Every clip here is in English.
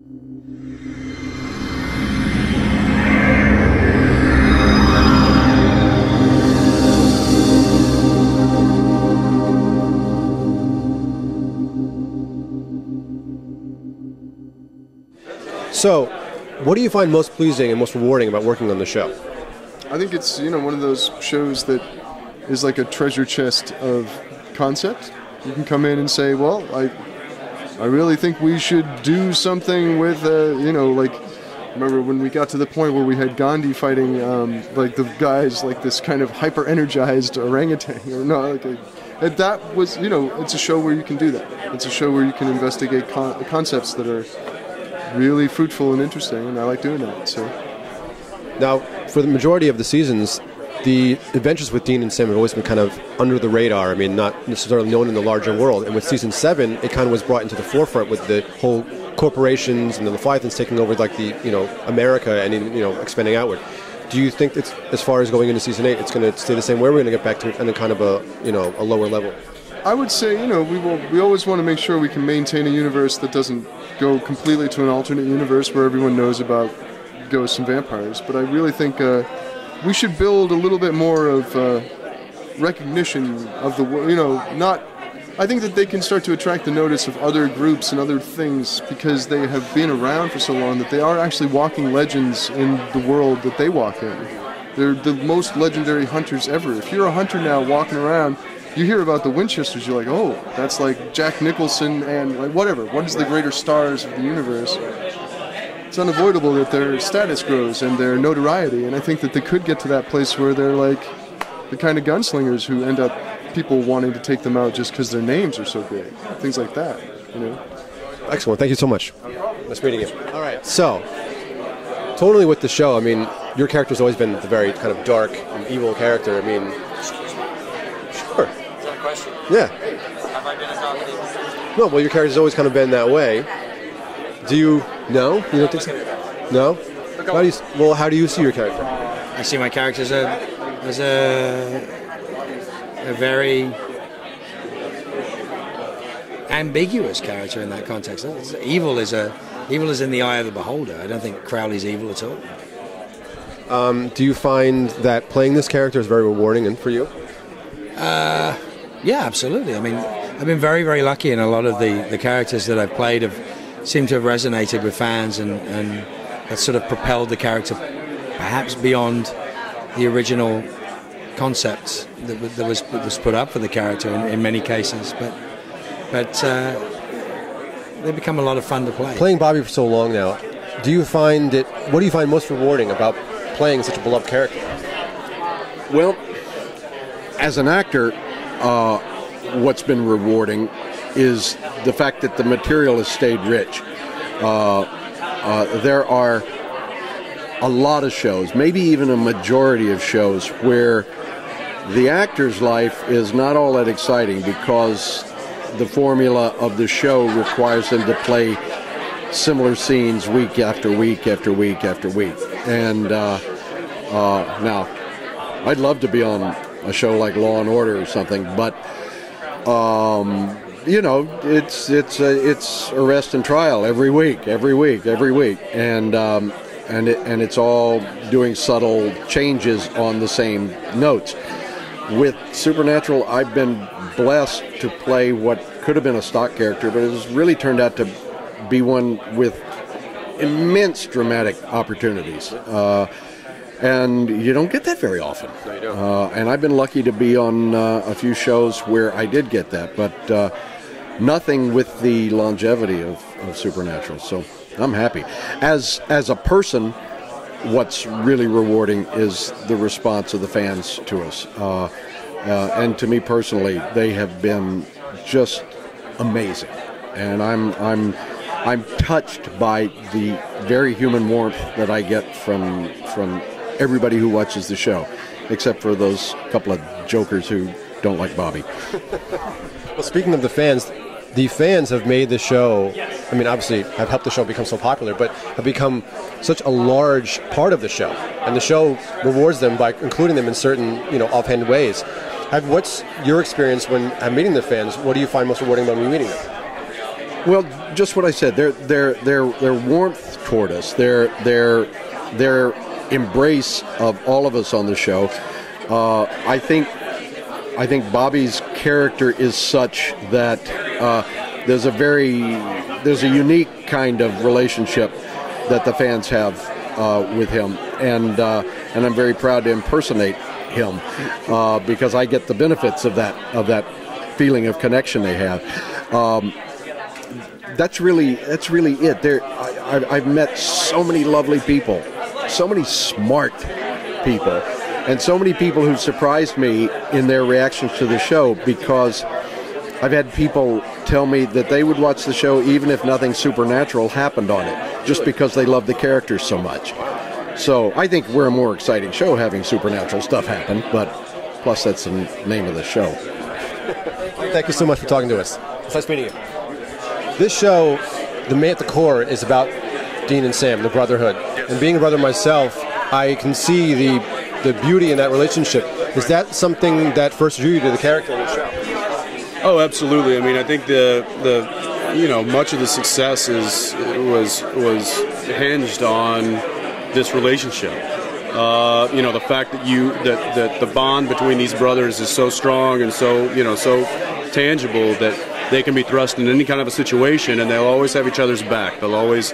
So, what do you find most pleasing and most rewarding about working on the show? I think it's, one of those shows that is like a treasure chest of concept. You can come in and say, well, I really think we should do something with, like, remember when we got to the point where we had Gandhi fighting, like the guys, like this kind of hyper-energized orangutan, or no, like that was, it's a show where you can do that. It's a show where you can investigate concepts that are really fruitful and interesting, and I like doing that. So now, for the majority of the seasons, the adventures with Dean and Sam have always been kind of under the radar. I mean, not necessarily known in the larger world. And with season 7, it kind of was brought into the forefront with the whole corporations and the Leviathans taking over, like the America and expanding outward. Do you think it's, as far as going into season 8, it's going to stay the same way? We're going to get back to it on a kind of a lower level. I would say, we always want to make sure we can maintain a universe that doesn't go completely to an alternate universe where everyone knows about ghosts and vampires. But I really think we should build a little bit more of recognition of the world. I think that they can start to attract the notice of other groups and other things because they have been around for so long that they are actually walking legends in the world that they walk in. They're the most legendary hunters ever. If you're a hunter now walking around, you hear about the Winchesters, you're like, oh, that's like Jack Nicholson and like whatever. What is the greater stars of the universe? It's unavoidable that their status grows and their notoriety, and I think that they could get to that place where they're like the kind of gunslingers who end up people wanting to take them out just because their names are so big. Things like that, Excellent. Thank you so much. Nice meeting you. All right. So, totally with the show, I mean, your character's always been the very kind of dark and evil character. I mean, sure. Is that a question? Yeah. Have I been a comedy? No, well, your character's always kind of been that way. Do you know? You don't think so? No? How do you see your character? I see my character as a very ambiguous character in that context. Evil is in the eye of the beholder. I don't think Crowley's evil at all. Do you find that playing this character is very rewarding and for you? Yeah, absolutely. I mean, I've been very, very lucky, and a lot of the characters that I've played seem to have resonated with fans, and that sort of propelled the character perhaps beyond the original concepts that was put up for the character in many cases. But they become a lot of fun to play. Playing Bobby for so long now, what do you find most rewarding about playing such a beloved character? Well, as an actor, what's been rewarding is the fact that the material has stayed rich. There are a lot of shows, maybe even a majority of shows, where the actor's life is not all that exciting because the formula of the show requires them to play similar scenes week after week after week after week. And now, I'd love to be on a show like Law and Order or something, but it's arrest and trial every week, and it's all doing subtle changes on the same notes. With Supernatural, I've been blessed to play what could have been a stock character, but it has really turned out to be one with immense dramatic opportunities. And you don't get that very often. No, you don't. And I've been lucky to be on a few shows where I did get that, but nothing with the longevity of Supernatural. So I'm happy. As a person, what's really rewarding is the response of the fans to us. And to me personally, they have been just amazing. And I'm touched by the very human warmth that I get from everybody who watches the show, except for those couple of jokers who don't like Bobby. Well, speaking of the fans have made the show, I mean, obviously have helped the show become so popular, but have become such a large part of the show. And the show rewards them by including them in certain, offhand ways. What's your experience when meeting the fans? What do you find most rewarding about meeting them? Well, just what I said. Their warmth toward us, their embrace of all of us on the show. I think Bobby's character is such that there's a unique kind of relationship that the fans have with him, and I'm very proud to impersonate him because I get the benefits of that feeling of connection they have. That's really it. I've met so many lovely people, so many smart people, and so many people who surprised me in their reactions to the show, because I've had people tell me that they would watch the show even if nothing supernatural happened on it, just because they love the characters so much. So I think we're a more exciting show having supernatural stuff happen, but plus that's the name of the show. Thank you so much for talking to us. It's nice meeting you. This show, the main at the core, is about Dean and Sam, the brotherhood. And being a brother myself, I can see the beauty in that relationship. Is that something that first drew you to the character in the show? Oh, absolutely. I mean, I think the much of the success was hinged on this relationship. The fact that the bond between these brothers is so strong and so tangible that they can be thrust in any kind of a situation and they'll always have each other's back. They're always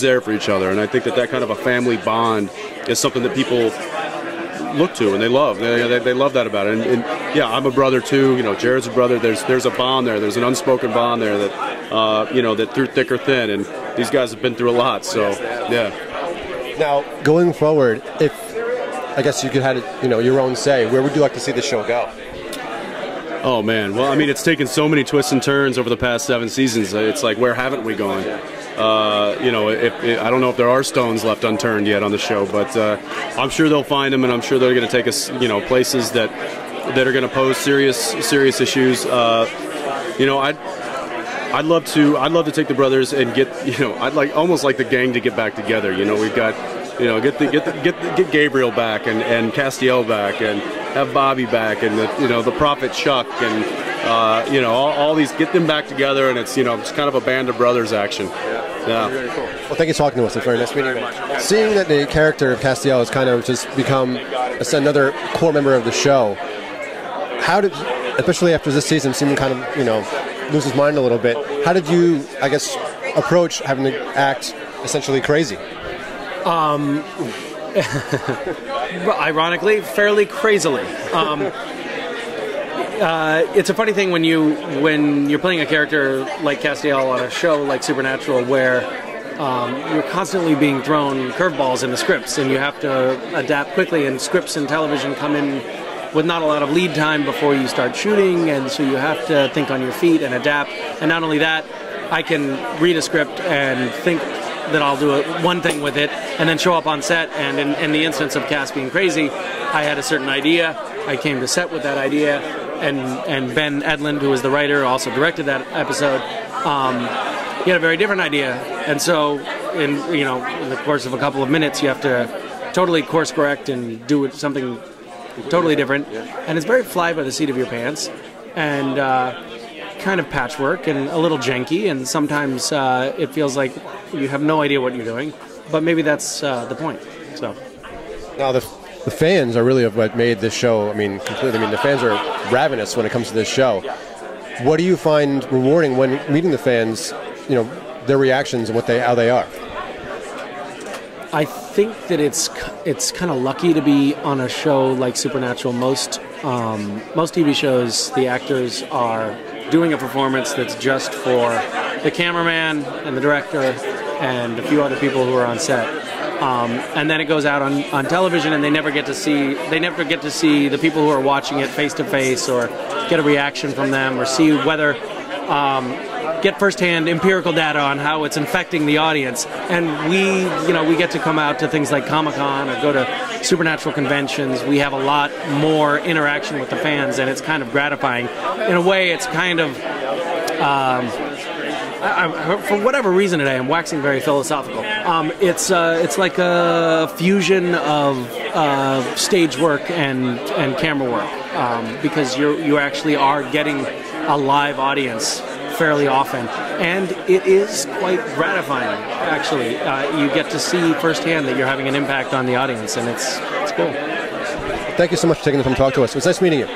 there for each other, and I think that kind of a family bond is something that people look to and they love. They love that about it. And yeah, I'm a brother too. Jared's a brother. There's a bond there. There's an unspoken bond there that that through thick or thin. And these guys have been through a lot. So yeah. Now, going forward, if I guess you could have your own say, where would you like to see the show go? Oh man, well, I mean, it's taken so many twists and turns over the past 7 seasons. It's like, where haven't we gone? I don't know if there are stones left unturned yet on the show, but I'm sure they'll find them, and I'm sure they're going to take us, places that are going to pose serious issues. I'd love to take the brothers and get, almost like the gang to get back together. We've got, get Gabriel back and Castiel back and have Bobby back and the Prophet Chuck and all these, get them back together, and it's it's kind of a band of brothers action. Yeah. Very cool. Well, thank you for talking to us. It's very nice meeting you. Seeing that the character of Castiel has kind of just become another core member of the show, how did, especially after this season, seeing him kind of lose his mind a little bit, how did you, I guess, approach having to act essentially crazy? Ironically, fairly crazily. It's a funny thing when you're playing a character like Castiel on a show like Supernatural, where you're constantly being thrown curveballs in the scripts, and you have to adapt quickly. And scripts and television come in with not a lot of lead time before you start shooting, and so you have to think on your feet and adapt. And not only that, I can read a script and think that I'll do one thing with it, and then show up on set. And in the instance of Cass being crazy, I had a certain idea. I came to set with that idea, and Ben Edlund, who was the writer, also directed that episode. He had a very different idea, and so in the course of a couple of minutes, you have to totally course correct and do something totally different. And it's very fly by the seat of your pants, and kind of patchwork and a little janky, and sometimes it feels like you have no idea what you're doing, but maybe that's the point. So now the fans are really what made this show, completely. The fans are ravenous when it comes to this show. What do you find rewarding when meeting the fans, their reactions and how they are? I think that it's kind of lucky to be on a show like Supernatural. Most TV shows, the actors are doing a performance that's just for the cameraman and the director and a few other people who are on set, and then it goes out on television, and they never get to see the people who are watching it face to face, or get a reaction from them, or see whether get firsthand empirical data on how it's infecting the audience. And we get to come out to things like Comic-Con or go to Supernatural conventions. We have a lot more interaction with the fans, and it's kind of gratifying. In a way, it's kind of, for whatever reason today, I'm waxing very philosophical. It's like a fusion of stage work and camera work, because you actually are getting a live audience fairly often, and it is quite gratifying. Actually, you get to see firsthand that you're having an impact on the audience, and it's cool. Thank you so much for taking the time to talk to us. It was nice meeting you.